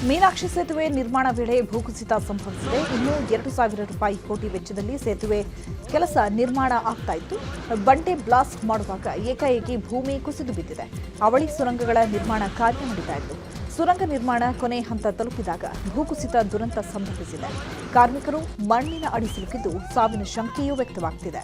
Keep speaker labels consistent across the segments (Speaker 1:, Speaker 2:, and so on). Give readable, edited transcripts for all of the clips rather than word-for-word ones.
Speaker 1: ಮೀನಾಕ್ಷಿ ಸೇತುವೆ ನಿರ್ಮಾಣ ವೇಳೆ ಭೂಕುಸಿತ ಸಂಭವಿಸಿದೆ. ಇನ್ನೂ 2,000 ರೂಪಾಯಿ ಕೋಟಿ ವೆಚ್ಚದಲ್ಲಿ ಸೇತುವೆ ಕೆಲಸ ನಿರ್ಮಾಣ ಆಗ್ತಾ ಇತ್ತು. ಬಂಡೆ ಬ್ಲಾಸ್ಟ್ ಮಾಡುವಾಗ ಏಕಾಏಕಿ ಭೂಮಿ ಕುಸಿದು ಬಿದ್ದಿದೆ. ಅವಳಿ ಸುರಂಗಗಳ ನಿರ್ಮಾಣ ಕಾರ್ಯ ನಡೀತಾ ಇತ್ತು. ಸುರಂಗ ನಿರ್ಮಾಣ ಕೊನೆ ಹಂತ ತಲುಪಿದಾಗ ಭೂಕುಸಿತ ದುರಂತ ಸಂಭವಿಸಿದೆ. ಕಾರ್ಮಿಕರು ಮಣ್ಣಿನ ಅಡಿ ಸಿಲುಕಿದ್ದು ಸಾವಿನ ಶಂಕೆಯೂ ವ್ಯಕ್ತವಾಗ್ತಿದೆ.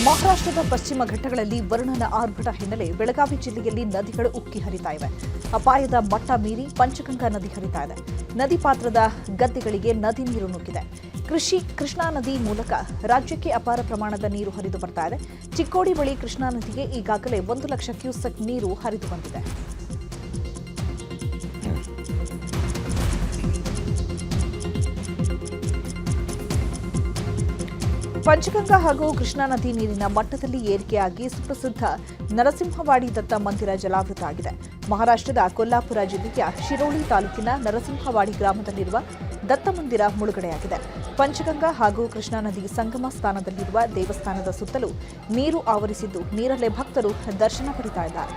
Speaker 1: ಮಹಾರಾಷ್ಟ್ರದ ಪಶ್ಚಿಮ ಘಟ್ಟಗಳಲ್ಲಿ ವರುಣನ ಆರ್ಭಟ ಹಿನ್ನೆಲೆ ಬೆಳಗಾವಿ ಜಿಲ್ಲೆಯಲ್ಲಿ ನದಿಗಳು ಉಕ್ಕಿ ಹರಿತಾ ಇವೆ. ಅಪಾಯದ ಮಟ್ಟ ಮೀರಿ ಪಂಚಗಂಗಾ ನದಿ ಹರಿತಾ ಇದೆ. ನದಿ ಪಾತ್ರದ ಗದ್ದೆಗಳಿಗೆ ನದಿ ನೀರು ನುಗ್ಗಿದೆ. ಕೃಷ್ಣಾ ನದಿ ಮೂಲಕ ರಾಜ್ಯಕ್ಕೆ ಅಪಾರ ಪ್ರಮಾಣದ ನೀರು ಹರಿದು ಬರ್ತಾ ಇದೆ. ಚಿಕ್ಕೋಡಿ ಬಳಿ ಕೃಷ್ಣಾ ನದಿಗೆ ಈಗಾಗಲೇ 1 ಲಕ್ಷ ಕ್ಯೂಸೆಕ್ ನೀರು ಹರಿದು ಬಂದಿದೆ. ಪಂಚಗಂಗಾ ಹಾಗೂ ಕೃಷ್ಣಾ ನದಿ ನೀರಿನ ಮಟ್ಟದಲ್ಲಿ ಏರಿಕೆಯಾಗಿ ಸುಪ್ರಸಿದ್ಧ ನರಸಿಂಹವಾಡಿ ದತ್ತ ಮಂದಿರ ಜಲಾವೃತ ಆಗಿದೆ. ಮಹಾರಾಷ್ಟ್ರದ ಕೊಲ್ಲಾಪುರ ಜಿಲ್ಲೆಯ ಶಿರೋಳಿ ತಾಲೂಕಿನ ನರಸಿಂಹವಾಡಿ ಗ್ರಾಮದಲ್ಲಿರುವ ದತ್ತ ಮಂದಿರ ಮುಳುಗಡೆಯಾಗಿದೆ. ಪಂಚಗಂಗಾ ಹಾಗೂ ಕೃಷ್ಣಾ ನದಿ ಸಂಗಮ ಸ್ಥಾನದಲ್ಲಿರುವ ದೇವಸ್ಥಾನದ ಸುತ್ತಲೂ ನೀರು ಆವರಿಸಿದ್ದು ನೀರಲ್ಲೇ ಭಕ್ತರು ದರ್ಶನ ಪಡೆಯುತ್ತಾ ಇದ್ದಾರೆ.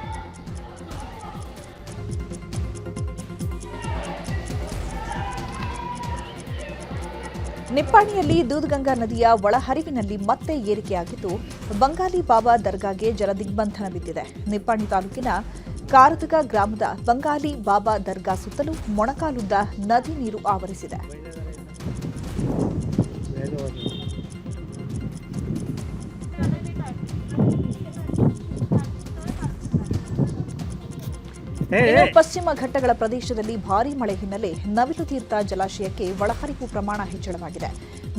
Speaker 1: ನಿಪ್ಪಾಣಿಯಲ್ಲಿ ದೂಧಗಂಗಾ ನದಿಯ ಒಳಹರಿವಿನಲ್ಲಿ ಮತ್ತೆ ಏರಿಕೆಯಾಗಿದ್ದು ಬಂಗಾಲಿ ಬಾಬಾ ದರ್ಗಾಗೆ ಜಲದಿಗ್ಬಂಧನ ಬಿದ್ದಿದೆ. ನಿಪ್ಪಾಣಿ ತಾಲೂಕಿನ ಕಾರದಗ ಗ್ರಾಮದ ಬಂಗಾಲಿ ಬಾಬಾ ದರ್ಗಾ ಸುತ್ತಲೂ ಮೊಣಕಾಲುದ್ದ ನದಿ ನೀರು ಆವರಿಸಿದೆ. ಇನ್ನು ಪಶ್ಚಿಮ ಘಟ್ಟಗಳ ಪ್ರದೇಶದಲ್ಲಿ ಭಾರೀ ಮಳೆ ಹಿನ್ನೆಲೆ ನವಿಲು ತೀರ್ಥ ಜಲಾಶಯಕ್ಕೆ ಒಳಹರಿವು ಪ್ರಮಾಣ ಹೆಚ್ಚಳವಾಗಿದೆ.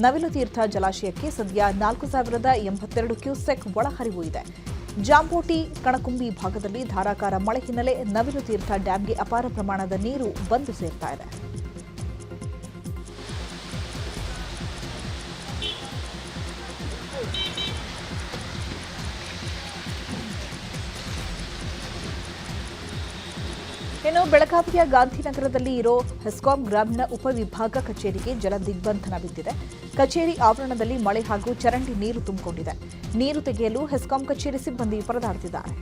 Speaker 1: ನವಿಲು ತೀರ್ಥ ಜಲಾಶಯಕ್ಕೆ ಸದ್ಯ 4,082 ಕ್ಯೂಸೆಕ್ ಒಳಹರಿವು ಇದೆ. ಜಾಂಬೋಟಿ ಕಣಕುಂಬಿ ಭಾಗದಲ್ಲಿ ಧಾರಾಕಾರ ಮಳೆ ಹಿನ್ನೆಲೆ ನವಿಲು ತೀರ್ಥ ಡ್ಯಾಂಗೆ ಅಪಾರ ಪ್ರಮಾಣದ ನೀರು ಬಂದು ಸೇರ್ತಾ ಇದೆ. ಇನ್ನು ಬೆಳಗಾವಿಯ ಗಾಂಧಿನಗರದಲ್ಲಿ ಇರೋ ಹೆಸ್ಕಾಂ ಗ್ರಾಮೀಣ ಉಪವಿಭಾಗ ಕಚೇರಿಗೆ ಜಲ ದಿಗ್ಬಂಧನ ಬಿದ್ದಿದೆ. ಕಚೇರಿ ಆವರಣದಲ್ಲಿ ಮಳೆ ಹಾಗೂ ಚರಂಡಿ ನೀರು ತುಂಬಿಕೊಂಡಿದೆ. ನೀರು ತೆಗೆಯಲು ಹೆಸ್ಕಾಂ ಕಚೇರಿ ಸಿಬ್ಬಂದಿ ಪರದಾಡುತ್ತಿದ್ದಾರೆ.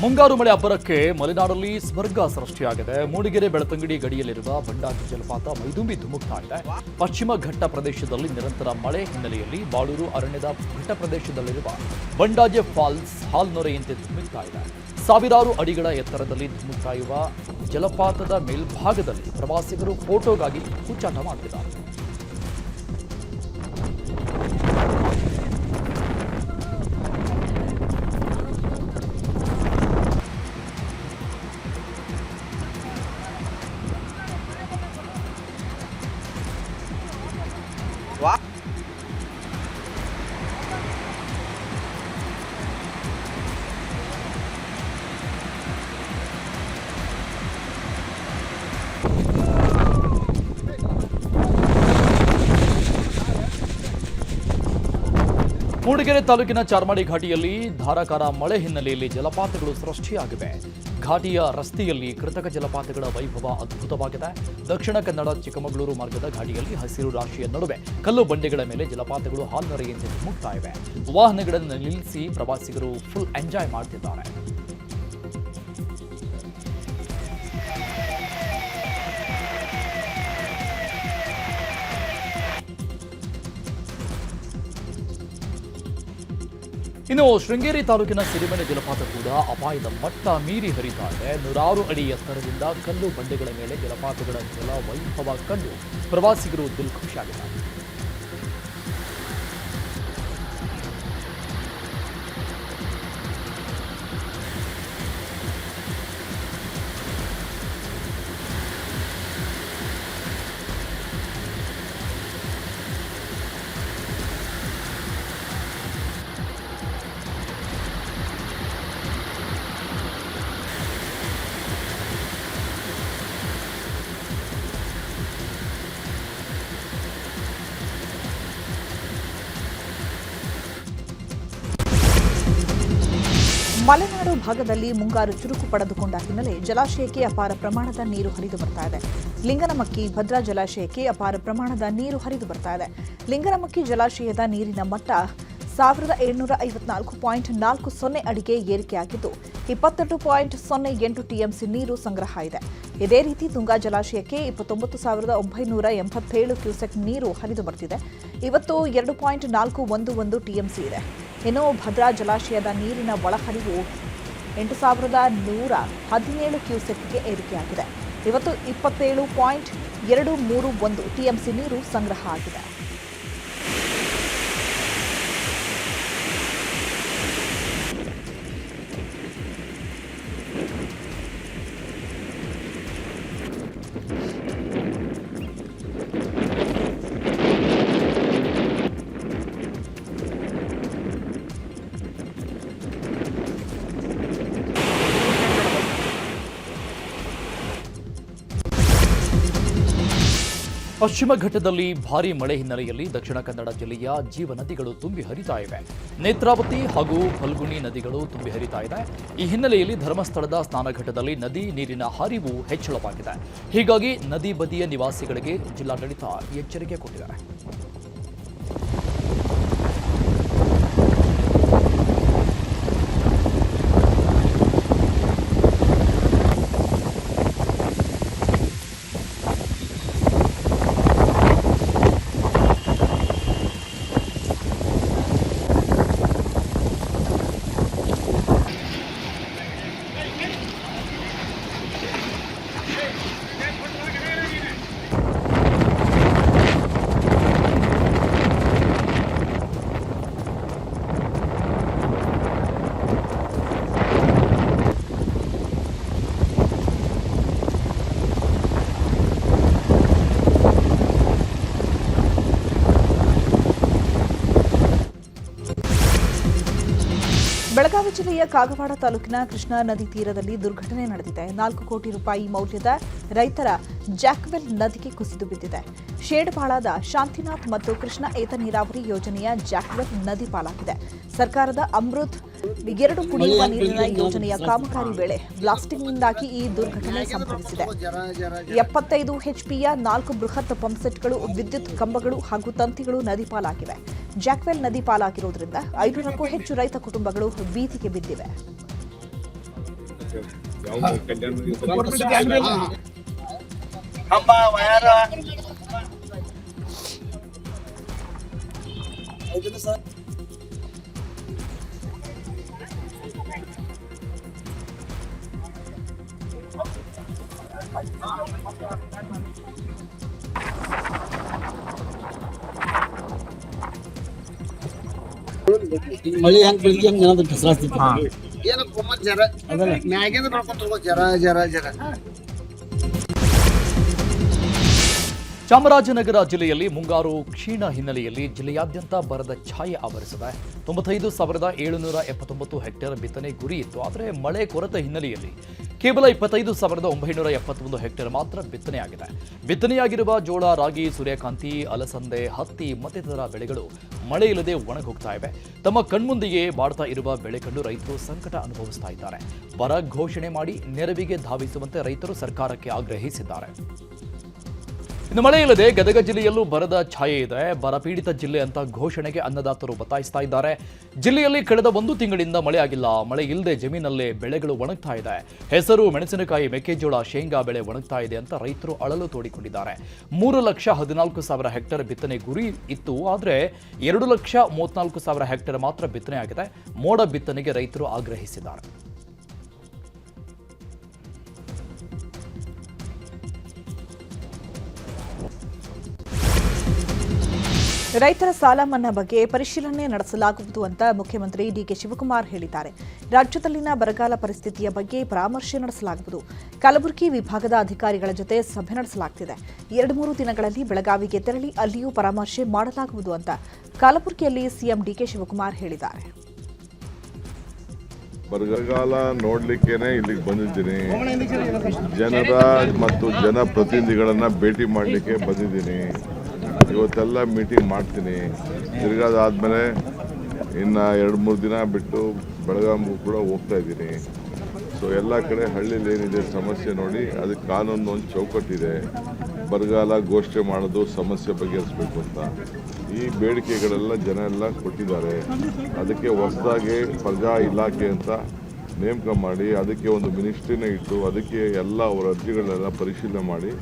Speaker 2: ಮುಂಗಾರು ಮಳೆ ಅಬ್ಬರಕ್ಕೆ ಮಲೆನಾಡಲ್ಲಿ ಸ್ವರ್ಗ ಸೃಷ್ಟಿಯಾಗಿದೆ. ಮೂಡಿಗೆರೆ ಬೆಳತಂಗಡಿ ಗಡಿಯಲ್ಲಿರುವ ಬಂಡಾಜಿ ಜಲಪಾತ ಮೈದುಂಬಿ ಧುಮುಕ್ತಾ ಇದೆ. ಪಶ್ಚಿಮ ಘಟ್ಟ ಪ್ರದೇಶದಲ್ಲಿ ನಿರಂತರ ಮಳೆ ಹಿನ್ನೆಲೆಯಲ್ಲಿ ಬಾಳೂರು ಅರಣ್ಯದ ಘಟ್ಟ ಪ್ರದೇಶದಲ್ಲಿರುವ ಬಂಡಾಜೆ ಫಾಲ್ಸ್ ಹಾಲ್ನೊರೆಯಂತೆ ಧುಮುಕ್ತಾ ಇದೆ. ಸಾವಿರಾರು ಅಡಿಗಳ ಎತ್ತರದಲ್ಲಿ ಧುಮುಕ್ತಾ ಇರುವ ಜಲಪಾತದ ಮೇಲ್ಭಾಗದಲ್ಲಿ ಪ್ರವಾಸಿಗರು ಫೋಟೋಗಾಗಿ ಹುಚ್ಚಾಟ ಮಾಡುತ್ತಿದ್ದಾರೆ. ಮೂಡಿಗೆರೆ ತಾಲೂಕಿನ ಚಾರ್ಮಾಡಿ ಘಾಟಿಯಲ್ಲಿ ಧಾರಾಕಾರ ಮಳೆ ಹಿನ್ನೆಲೆಯಲ್ಲಿ ಜಲಪಾತಗಳು ಸೃಷ್ಟಿಯಾಗಿವೆ. ಘಾಟಿಯ ರಸ್ತೆಯಲ್ಲಿ ಕೃತಕ ಜಲಪಾತಗಳ ವೈಭವ ಅದ್ಭುತವಾಗಿದೆ. ದಕ್ಷಿಣ ಕನ್ನಡ ಚಿಕ್ಕಮಗಳೂರು ಮಾರ್ಗದ ಘಾಟಿಯಲ್ಲಿ ಹಸಿರು ರಾಶಿಯ ನಡುವೆ ಕಲ್ಲು ಬಂಡೆಗಳ ಮೇಲೆ ಜಲಪಾತಗಳು ಹಾಲ್ನೊರೆಯಂತೆ ಧುಮುಕ್ತಾ ಇವೆ. ವಾಹನಗಳನ್ನು ನಿಲ್ಲಿಸಿ ಪ್ರವಾಸಿಗರು ಫುಲ್ ಎಂಜಾಯ್ ಮಾಡ್ತಿದ್ದಾರೆ. ಇನ್ನು ಶೃಂಗೇರಿ ತಾಲೂಕಿನ ಸಿರಿಮನೆ ಜಲಪಾತ ಕೂಡ ಅಪಾಯದ ಮಟ್ಟ ಮೀರಿ ಹರಿತಾ ಇದೆ. 100 ಅಡಿ ಎತ್ತರದಿಂದ ಕಲ್ಲು ಬಂಡೆಗಳ ಮೇಲೆ ಜಲಪಾತಗಳ ಜಲ ವೈಭವ ಕಂಡು ಪ್ರವಾಸಿಗರು ದಿಲ್ಖುಷಿಯಾಗಿದ್ದಾರೆ.
Speaker 1: ಮಲೆನಾಡು ಭಾಗದಲ್ಲಿ ಮುಂಗಾರು ಚುರುಕು ಪಡೆದುಕೊಂಡ ಹಿನ್ನೆಲೆ ಜಲಾಶಯಕ್ಕೆ ಅಪಾರ ಪ್ರಮಾಣದ ನೀರು ಹರಿದು ಬರ್ತಾ ಇದೆ. ಲಿಂಗನಮಕ್ಕಿ ಭದ್ರಾ ಜಲಾಶಯಕ್ಕೆ ಅಪಾರ ಪ್ರಮಾಣದ ನೀರು ಹರಿದು ಬರ್ತಾ ಇದೆ. ಲಿಂಗನಮಕ್ಕಿ ಜಲಾಶಯದ ನೀರಿನ ಮಟ್ಟ 1754.40 ಅಡಿಗೆ ಏರಿಕೆಯಾಗಿದ್ದು 22.08 ಟಿಎಂಸಿ ನೀರು ಸಂಗ್ರಹ ಇದೆ. ಇದೇ ರೀತಿ ತುಂಗಾ ಜಲಾಶಯಕ್ಕೆ 29,987 ಕ್ಯೂಸೆಕ್ ನೀರು ಹರಿದು ಬರ್ತಿದೆ. ಇವತ್ತು 2.411 ಟಿಎಂಸಿ ಇದೆ. ಇನ್ನು ಭದ್ರಾ ಜಲಾಶಯದ ನೀರಿನ ಒಳಹರಿವು 8,117 ಕ್ಯೂಸೆಕ್ಗೆ ಏರಿಕೆಯಾಗಿದೆ. ಇವತ್ತು 27.231 ಟಿಎಂಸಿ ನೀರು ಸಂಗ್ರಹ ಆಗಿದೆ.
Speaker 2: ಪಶ್ಚಿಮ ಘಟ್ಟದಲ್ಲಿ ಭಾರೀ ಮಳೆ ಹಿನ್ನೆಲೆಯಲ್ಲಿ ದಕ್ಷಿಣ ಕನ್ನಡ ಜಿಲ್ಲೆಯ ಜೀವನದಿಗಳು ತುಂಬಿ ಹರಿತಾ ಇವೆ. ನೇತ್ರಾವತಿ ಹಾಗೂ ಫಲ್ಗುಣಿ ನದಿಗಳು ತುಂಬಿ ಹರಿತಾ ಇದೆ. ಈ ಹಿನ್ನೆಲೆಯಲ್ಲಿ ಧರ್ಮಸ್ಥಳದ ಸ್ನಾನಘಟ್ಟದಲ್ಲಿ ನದಿ ನೀರಿನ ಹರಿವು ಹೆಚ್ಚಳವಾಗಿದೆ. ಹೀಗಾಗಿ ನದಿ ಬದಿಯ ನಿವಾಸಿಗಳಿಗೆ ಜಿಲ್ಲಾಡಳಿತ ಎಚ್ಚರಿಕೆ ಕೊಟ್ಟಿದ್ದಾರೆ.
Speaker 1: ಬೆಳಗಾವಿ ಜಿಲ್ಲೆಯ ಕಾಗವಾಡ ತಾಲೂಕಿನ ಕೃಷ್ಣಾ ನದಿ ತೀರದಲ್ಲಿ ದುರ್ಘಟನೆ ನಡೆದಿದೆ. 4 ಕೋಟಿ ರೂಪಾಯಿ ಮೌಲ್ಯದ ರೈತರ ಜಾಕ್ವೆಲ್ ನದಿಗೆ ಕುಸಿದು ಬಿದ್ದಿದೆ. ಶೇಡ್ಬಾಳದ ಶಾಂತಿನಾಥ್ ಮತ್ತು ಕೃಷ್ಣ ಏತ ನೀರಾವರಿ ಯೋಜನೆಯ ಜಾಕ್ವೆಲ್ ನದಿ ಪಾಲಾಗಿದೆ. ಸರ್ಕಾರದ ಅಮೃತ್ 2 ಕುಡಿಯುವ ನೀರಿನ ಯೋಜನೆಯ ಕಾಮಗಾರಿ ವೇಳೆ ಬ್ಲಾಸ್ಟಿಂಗ್ನಿಂದಾಗಿ ಈ ದುರ್ಘಟನೆ ಸಂಭವಿಸಿದೆ. 75 ಎಚ್ಪಿಯ 4 ಬೃಹತ್ ಪಂಪ್ಸೆಟ್ಗಳು, ವಿದ್ಯುತ್ ಕಂಬಗಳು ಹಾಗೂ ತಂತಿಗಳು ನದಿ ಪಾಲಾಗಿವೆ. ಜಾಕ್ವೆಲ್ ನದಿ ಪಾಲಾಗಿರುವುದರಿಂದ 500ಕ್ಕೂ ಹೆಚ್ಚು ರೈತ ಕುಟುಂಬಗಳು ಬೀದಿಗೆ ಬಿದ್ದಿವೆ.
Speaker 3: ಮಳಿ ಹೆಂಗ್ ಬೆಳಿಗ್ಗೆ ಹೆಂಗ್ ಏನಾದ್ರು ಕೆಸರಾಗ್ತಿತ್ತು.
Speaker 4: ಏನು ಕೊಮ್ಮತ್ ಜರ ಮ್ಯಾಗಿಂದ ಬರ್ಕೊಂತ ಜರ ಜರ ಜರ.
Speaker 2: ಚಾಮರಾಜನಗರ ಜಿಲ್ಲೆಯಲ್ಲಿ ಮುಂಗಾರು ಕ್ಷೀಣ ಹಿನ್ನೆಲೆಯಲ್ಲಿ ಜಿಲ್ಲೆಯಾದ್ಯಂತ ಬರದ ಛಾಯೆ ಆವರಿಸಿದೆ. 95,779 ಹೆಕ್ಟೇರ್ ಬಿತ್ತನೆ ಗುರಿ ಇತ್ತು. ಆದರೆ ಮಳೆ ಕೊರತೆ ಹಿನ್ನೆಲೆಯಲ್ಲಿ ಕೇವಲ 25,971 ಹೆಕ್ಟೇರ್ ಮಾತ್ರ ಬಿತ್ತನೆಯಾಗಿದೆ. ಬಿತ್ತನೆಯಾಗಿರುವ ಜೋಳ, ರಾಗಿ, ಸೂರ್ಯಕಾಂತಿ, ಅಲಸಂದೆ, ಹತ್ತಿ ಮತ್ತಿತರ ಬೆಳೆಗಳು ಮಳೆ ಇಲ್ಲದೆ ಒಣಗೋಗ್ತಾ ಇವೆ. ತಮ್ಮ ಕಣ್ಮುಂದೆಯೇ ಬಾಡ್ತಾ ಇರುವ ಬೆಳೆ ಕಂಡು ರೈತರು ಸಂಕಟ ಅನುಭವಿಸ್ತಾ ಇದ್ದಾರೆ. ಬರ ಘೋಷಣೆ ಮಾಡಿ ನೆರವಿಗೆ ಧಾವಿಸುವಂತೆ ರೈತರು ಸರ್ಕಾರಕ್ಕೆ ಆಗ್ರಹಿಸಿದ್ದಾರೆ. ಇನ್ನು ಮಳೆ ಇಲ್ಲದೆ ಗದಗ ಜಿಲ್ಲೆಯಲ್ಲೂ ಬರದ ಛಾಯೆ ಇದೆ. ಬರಪೀಡಿತ ಜಿಲ್ಲೆ ಅಂತ ಘೋಷಣೆಗೆ ಅನ್ನದಾತರು ಒತ್ತಾಯಿಸ್ತಾ ಇದ್ದಾರೆ. ಜಿಲ್ಲೆಯಲ್ಲಿ ಕಳೆದ 1 ತಿಂಗಳಿಂದ ಮಳೆ ಆಗಿಲ್ಲ. ಮಳೆ ಇಲ್ಲದೆ ಜಮೀನಲ್ಲೇ ಬೆಳೆಗಳು ಒಣಗ್ತಾ ಇದೆ. ಹೆಸರು, ಮೆಣಸಿನಕಾಯಿ, ಮೆಕ್ಕೆಜೋಳ, ಶೇಂಗಾ ಬೆಳೆ ಒಣಗ್ತಾ ಇದೆ ಅಂತ ರೈತರು ಅಳಲು ತೋಡಿಕೊಂಡಿದ್ದಾರೆ. 3,14,000 ಹೆಕ್ಟೇರ್ ಬಿತ್ತನೆ ಗುರಿ ಇತ್ತು. ಆದರೆ 2,34,000 ಹೆಕ್ಟೇರ್ ಮಾತ್ರ ಬಿತ್ತನೆ ಆಗಿದೆ. ಮೋಡ ಬಿತ್ತನೆಗೆ ರೈತರು ಆಗ್ರಹಿಸಿದ್ದಾರೆ.
Speaker 1: ರೈತರ ಸಾಲ ಮನ್ನಾ ಬಗ್ಗೆ ಪರಿಶೀಲನೆ ನಡೆಸಲಾಗುವುದು ಅಂತ ಮುಖ್ಯಮಂತ್ರಿ ಡಿಕೆ ಶಿವಕುಮಾರ್ ಹೇಳಿದ್ದಾರೆ. ರಾಜ್ಯದಲ್ಲಿನ ಬರಗಾಲ ಪರಿಸ್ಥಿತಿಯ ಬಗ್ಗೆ ಪರಾಮರ್ಶೆ ನಡೆಸಲಾಗುವುದು. ಕಲಬುರಗಿ ವಿಭಾಗದ ಅಧಿಕಾರಿಗಳ ಜೊತೆ ಸಭೆ ನಡೆಸಲಾಗುತ್ತಿದೆ. 2-3 ದಿನಗಳಲ್ಲಿ ಬೆಳಗಾವಿಗೆ ತೆರಳಿ ಅಲ್ಲಿಯೂ ಪರಾಮರ್ಶೆ ಮಾಡಲಾಗುವುದು ಅಂತ ಕಲಬುರಗಿಯಲ್ಲಿ ಸಿಎಂ ಡಿಕೆ ಶಿವಕುಮಾರ್ ಹೇಳಿದ್ದಾರೆ.
Speaker 5: ಬರಗಾಲ ನೋಡ್ಲಿಕ್ಕೇನೆ ಇಲ್ಲಿಗೆ ಬಂದಿದ್ದೀನಿ. ಜನರ ಮತ್ತು ಜನಪ್ರತಿನಿಧಿಗಳನ್ನ ಭೇಟಿ ಮಾಡಲಿಕ್ಕೆ ಬಂದಿದ್ದೀನಿ. ಇವತ್ತೆಲ್ಲ ಮೀಟಿಂಗ್ ಮಾಡ್ತೀನಿ. ತಿರ್ಗಾದಾದ್ಮೇಲೆ ಇನ್ನು 2-3 ದಿನ ಬಿಟ್ಟು ಬೆಳಗಾಂಗೂ ಕೂಡ ಹೋಗ್ತಾ ಇದ್ದೀನಿ. ಸೊ ಎಲ್ಲ ಕಡೆ ಹಳ್ಳಿಲಿ ಏನಿದೆ ಸಮಸ್ಯೆ ನೋಡಿ ಅದಕ್ಕೆ ಕಾನೂನು ಒಂದು ಚೌಕಟ್ಟಿದೆ. ಬರಗಾಲ ಘೋಷಣೆ ಮಾಡೋದು ಸಮಸ್ಯೆ ಬಗೆಹರಿಸಬೇಕು ಅಂತ ಈ ಬೇಡಿಕೆಗಳೆಲ್ಲ ಜನ ಎಲ್ಲ ಕೊಟ್ಟಿದ್ದಾರೆ. ಅದಕ್ಕೆ ಹೊಸದಾಗಿ ಪ್ರಜಾ ಇಲಾಖೆ ಅಂತ ನೇಮಕ ಮಾಡಿ ಅದಕ್ಕೆ ಒಂದು ಮಿನಿಸ್ಟ್ರಿನ ಇಟ್ಟು ಅದಕ್ಕೆ ಎಲ್ಲ ಅವರ ಅರ್ಜಿಗಳನ್ನೆಲ್ಲ ಪರಿಶೀಲನೆ ಮಾಡಿ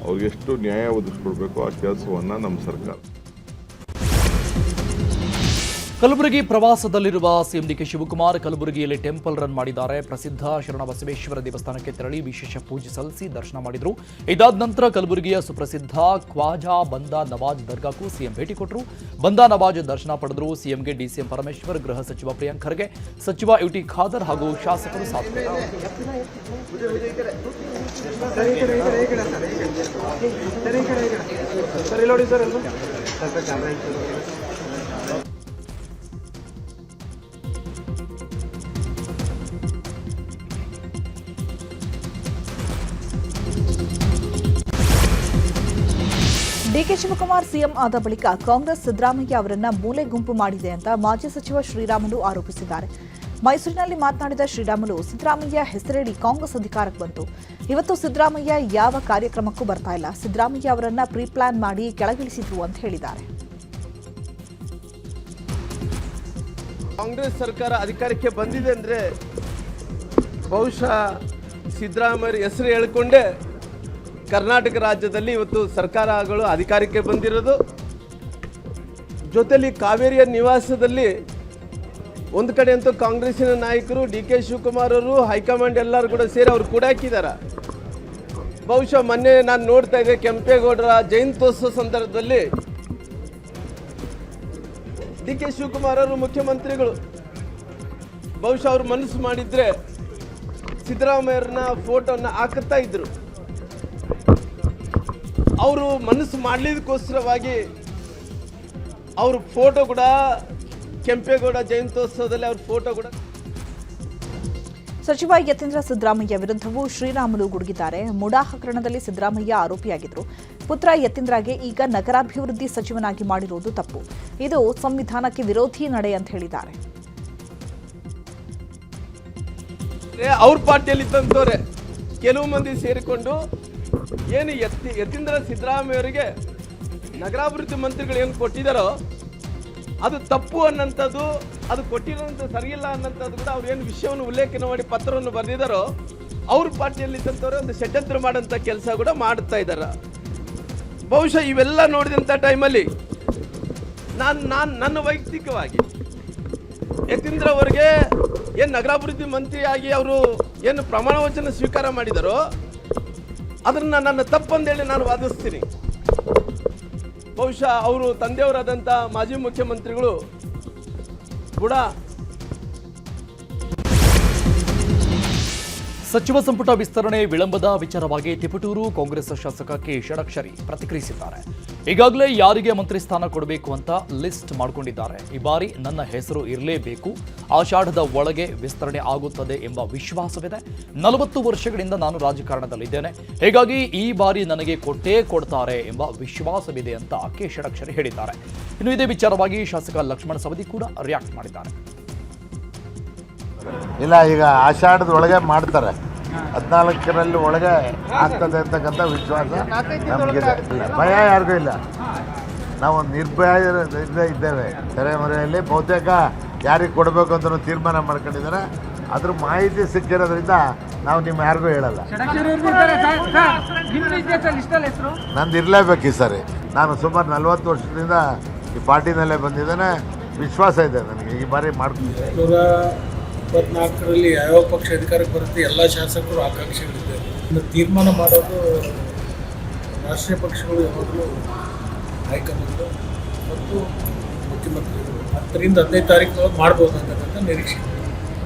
Speaker 5: ಅವ್ರಿಗೆ ಎಷ್ಟು ನ್ಯಾಯ ಒದಗಿಸ್ಕೊಡ್ಬೇಕು ಆ ಕೆಲಸವನ್ನು ನಮ್ಮ ಸರ್ಕಾರ.
Speaker 2: ಕಲಬುರಗಿ ಪ್ರವಾಸದಲ್ಲಿರುವ ಸಿಎಂ ಡಿಕೆ ಶಿವಕುಮಾರ್ ಕಲಬುರಗಿಯಲ್ಲಿ ಟೆಂಪಲ್ ರನ್ ಮಾಡಿದ್ದಾರೆ. ಪ್ರಸಿದ್ಧ ಶರಣಬಸವೇಶ್ವರ ದೇವಸ್ಥಾನಕ್ಕೆ ತೆರಳಿ ವಿಶೇಷ ಪೂಜೆ ಸಲ್ಲಿಸಿ ದರ್ಶನ ಮಾಡಿದರು. ಇದಾದ ನಂತರ ಕಲಬುರಗಿಯ ಸುಪ್ರಸಿದ್ಧ ಖ್ವಾಜಾ ಬಂದಾ ನವಾಜ್ ದರ್ಗಾಕ್ಕೂ ಸಿಎಂ ಭೇಟಿ ಕೊಟ್ಟರು. ಬಂದಾ ನವಾಜ್ ದರ್ಶನ ಪಡೆದರು. ಸಿಎಂಗೆ ಡಿಸಿಎಂ ಪರಮೇಶ್ವರ್, ಗೃಹ ಸಚಿವ ಪ್ರಿಯಾಂಕ್ ಖರ್ಗೆ, ಸಚಿವ ಯುಟಿ ಖಾದರ್ ಹಾಗೂ ಶಾಸಕರು ಸಾಥ್
Speaker 1: ಡಿಕೆ ಶಿವಕುಮಾರ್ ಸಿಎಂ ಆದ ಬಳಿಕ ಕಾಂಗ್ರೆಸ್ ಸಿದ್ದರಾಮಯ್ಯ ಅವರನ್ನ ಮೂಲೆ ಗುಂಪು ಮಾಡಿದೆ ಅಂತ ಮಾಜಿ ಸಚಿವ ಶ್ರೀರಾಮುಲು ಆರೋಪಿಸಿದ್ದಾರೆ. ಮೈಸೂರಿನಲ್ಲಿ ಮಾತನಾಡಿದ ಶ್ರೀರಾಮುಲು, ಸಿದ್ದರಾಮಯ್ಯ ಹೆಸರೇಳಿ ಕಾಂಗ್ರೆಸ್ ಅಧಿಕಾರಕ್ಕೆ ಬಂತು. ಇವತ್ತು ಸಿದ್ದರಾಮಯ್ಯ ಯಾವ ಕಾರ್ಯಕ್ರಮಕ್ಕೂ ಬರ್ತಾ ಇಲ್ಲ. ಸಿದ್ದರಾಮಯ್ಯ ಅವರನ್ನ ಪ್ರೀ ಪ್ಲಾನ್ ಮಾಡಿ ಕೆಳಗಿಳಿಸಿದ್ರು ಅಂತ ಹೇಳಿದ್ದಾರೆ.
Speaker 6: ಕಾಂಗ್ರೆಸ್ ಸರ್ಕಾರ ಅಧಿಕಾರಕ್ಕೆ ಬಂದಿದೆ ಅಂದ್ರೆ ಬಹುಶಃ ಸಿದ್ದರಾಮಯ್ಯ ಹೆಸರು ಹೇಳಿಕೊಂಡೇ ಕರ್ನಾಟಕ ರಾಜ್ಯದಲ್ಲಿ ಇವತ್ತು ಸರ್ಕಾರಗಳು ಅಧಿಕಾರಕ್ಕೆ ಬಂದಿರೋದು. ಜೊತೆಲಿ ಕಾವೇರಿಯ ನಿವಾಸದಲ್ಲಿ ಒಂದು ಕಡೆ ಅಂತೂ ಕಾಂಗ್ರೆಸ್ಸಿನ ನಾಯಕರು ಡಿ ಕೆ ಶಿವಕುಮಾರ್ ಅವರು ಹೈಕಮಾಂಡ್ ಎಲ್ಲರೂ ಕೂಡ ಸೇರಿ ಅವ್ರು ಕೂಡ ಹಾಕಿದ್ದಾರೆ. ಬಹುಶಃ ಮೊನ್ನೆ ನಾನು ನೋಡ್ತಾ ಇದ್ದೆ ಕೆಂಪೇಗೌಡರ ಜಯಂತ್ಯೋತ್ಸವ ಸಂದರ್ಭದಲ್ಲಿ ಡಿ ಕೆ ಶಿವಕುಮಾರ್ ಅವರು ಮುಖ್ಯಮಂತ್ರಿಗಳು ಬಹುಶಃ ಅವರು ಮನಸ್ಸು ಮಾಡಿದ್ರೆ ಸಿದ್ದರಾಮಯ್ಯರನ್ನ ಫೋಟೋನ ಹಾಕುತ್ತಾ ಇದ್ರು. ಅವರು ಮನಸ್ಸು ಮಾಡಲಿದಕ್ಕೋಸ್ಕರವಾಗಿ ಅವ್ರ ಫೋಟೋ ಕೂಡ ಕೆಂಪೇಗೌಡ ಜಯಂತ್ಯೋತ್ಸವದಲ್ಲಿ ಅವ್ರ ಫೋಟೋ ಕೂಡ.
Speaker 1: ಸಚಿವ ಯತೀಂದ್ರ ಸಿದ್ದರಾಮಯ್ಯ ವಿರುದ್ಧವೂ ಶ್ರೀರಾಮುಲು ಗುಡುಗಿದ್ದಾರೆ. ಮುಡಾ ಹಗರಣದಲ್ಲಿ ಸಿದ್ದರಾಮಯ್ಯ ಆರೋಪಿಯಾಗಿದ್ರು. ಪುತ್ರ ಯತೀಂದ್ರಗೆ ಈಗ ನಗರಾಭಿವೃದ್ಧಿ ಸಚಿವನಾಗಿ ಮಾಡಿರುವುದು ತಪ್ಪು. ಇದು ಸಂವಿಧಾನಕ್ಕೆ ವಿರೋಧಿ ನಡೆ ಅಂತ ಹೇಳಿದ್ದಾರೆ.
Speaker 6: ಅವ್ರ ಪಾರ್ಟಿಯಲ್ಲಿ ಇದ್ದಂಥವ್ರೆ ಕೆಲವು ಮಂದಿ ಸೇರಿಕೊಂಡು ಏನು ಯತೀಂದ್ರ ಸಿದ್ದರಾಮಯ್ಯವರಿಗೆ ನಗರಾಭಿವೃದ್ಧಿ ಮಂತ್ರಿಗಳು ಏನು ಕೊಟ್ಟಿದ್ದಾರೋ ಅದು ತಪ್ಪು ಅನ್ನೋಂಥದ್ದು, ಅದು ಕೊಟ್ಟಿರೋಂಥ ಸರಿಯಿಲ್ಲ ಅನ್ನೋಂಥದ್ದು ಕೂಡ ಅವ್ರು ಏನು ವಿಷಯವನ್ನು ಉಲ್ಲೇಖನ ಮಾಡಿ ಪತ್ರವನ್ನು ಬರೆದಿದ್ದಾರೋ ಅವ್ರ ಪಾರ್ಟಿಯಲ್ಲಿ ಇದ್ದಂಥವ್ರೆ ಒಂದು ಷಡ್ಯಂತ್ರ ಮಾಡೋಂಥ ಕೆಲಸ ಕೂಡ ಮಾಡ್ತಾ ಇದ್ದಾರೆ. ಬಹುಶಃ ಇವೆಲ್ಲ ನೋಡಿದಂಥ ಟೈಮಲ್ಲಿ ನನ್ನ ವೈಯಕ್ತಿಕವಾಗಿ ಯತೀಂದ್ರ ಅವರಿಗೆ ಏನು ನಗರಾಭಿವೃದ್ಧಿ ಮಂತ್ರಿಯಾಗಿ ಅವರು ಏನು ಪ್ರಮಾಣ ವಚನ ಸ್ವೀಕಾರ ಮಾಡಿದಾರೋ ಅದನ್ನ ನನ್ನ ತಪ್ಪಂದೇಳಿ ನಾನು ವಾದಿಸ್ತೀನಿ. ಬಹುಶಃ ಅವರು ತಂದೆಯವರಾದಂಥ ಮಾಜಿ ಮುಖ್ಯಮಂತ್ರಿಗಳು ಕೂಡ
Speaker 2: ಸಚಿವ ಸಂಪುಟ ವಿಸ್ತರಣೆ ವಿಳಂಬದ ವಿಚಾರವಾಗಿ ತಿಪಟೂರು ಕಾಂಗ್ರೆಸ್ ಶಾಸಕ ಕೆ ಷಡಕ್ಷರಿ ಪ್ರತಿಕ್ರಿಯಿಸಿದ್ದಾರೆ. ಈಗಾಗಲೇ ಯಾರಿಗೆ ಮಂತ್ರಿ ಸ್ಥಾನ ಕೊಡಬೇಕು ಅಂತ ಲಿಸ್ಟ್ ಮಾಡಿಕೊಂಡಿದ್ದಾರೆ. ಈ ಬಾರಿ ನನ್ನ ಹೆಸರು ಇರಲೇಬೇಕು. ಆಷಾಢದ ಒಳಗೆ ವಿಸ್ತರಣೆ ಆಗುತ್ತದೆ ಎಂಬ ವಿಶ್ವಾಸವಿದೆ. 40 ವರ್ಷಗಳಿಂದ ನಾನು ರಾಜಕಾರಣದಲ್ಲಿದ್ದೇನೆ. ಹೀಗಾಗಿ ಈ ಬಾರಿ ನನಗೆ ಕೊಟ್ಟೇ ಕೊಡ್ತಾರೆ ಎಂಬ ವಿಶ್ವಾಸವಿದೆ ಅಂತ ಕೆ ಷಡಕ್ಷರಿ ಹೇಳಿದ್ದಾರೆ. ಇನ್ನು ಇದೇ ವಿಚಾರವಾಗಿ ಶಾಸಕ ಲಕ್ಷ್ಮಣ ಸವದಿ ಕೂಡ ರಿಯಾಕ್ಟ್ ಮಾಡಿದ್ದಾರೆ.
Speaker 7: ಇಲ್ಲ, ಈಗ ಆಷಾಢದ ಒಳಗೆ ಮಾಡ್ತಾರೆ, 14ರಲ್ಲಿ ಒಳಗೆ ಆಗ್ತದೆ ಅಂತಕ್ಕಂಥ ವಿಶ್ವಾಸ ನಮಗಿದೆ. ಭಯ ಯಾರಿಗೂ ಇಲ್ಲ. ನಾವು ನಿರ್ಭಯದಿಂದ ಇದ್ದೇವೆ. ತೆರೆಮರೆಯಲ್ಲಿ ಬಹುತೇಕ ಯಾರಿಗೆ ಕೊಡಬೇಕು ಅಂತ ತೀರ್ಮಾನ ಮಾಡ್ಕೊಂಡಿದ್ದಾರೆ. ಅದ್ರ ಮಾಹಿತಿ ಸಿಕ್ಕಿರೋದ್ರಿಂದ ನಾವು ನಿಮ್ಮ ಯಾರಿಗೂ ಹೇಳಲ್ಲ. ನಂದು ಇರಲೇಬೇಕು ಈ ಸರಿ. ನಾನು ಸುಮಾರು 40 ವರ್ಷದಿಂದ ಈ ಪಾರ್ಟಿನಲ್ಲೇ ಬಂದಿದ್ದೇನೆ. ವಿಶ್ವಾಸ ಇದೆ ನನಗೆ ಈ ಬಾರಿ ಮಾಡ್ತೀನಿ.
Speaker 3: 2024ರಲ್ಲಿ ಯಾವ ಪಕ್ಷ ಅಧಿಕಾರಕ್ಕೆ ಬರುತ್ತೆ ಎಲ್ಲ ಶಾಸಕರು ಆಕಾಂಕ್ಷೆಗಳಿದೆ. ಇನ್ನು ತೀರ್ಮಾನ ಮಾಡೋದು ರಾಷ್ಟ್ರೀಯ ಪಕ್ಷಗಳು ಯಾವಾಗಲೂ ಹೈಕಮಾಂಡ್ ಮತ್ತು ಮುಖ್ಯಮಂತ್ರಿಗಳು 10ರಿಂದ 15 ತಾರೀಕು ಮಾಡ್ಬೋದು ಅಂತಕ್ಕಂಥ ನಿರೀಕ್ಷೆ.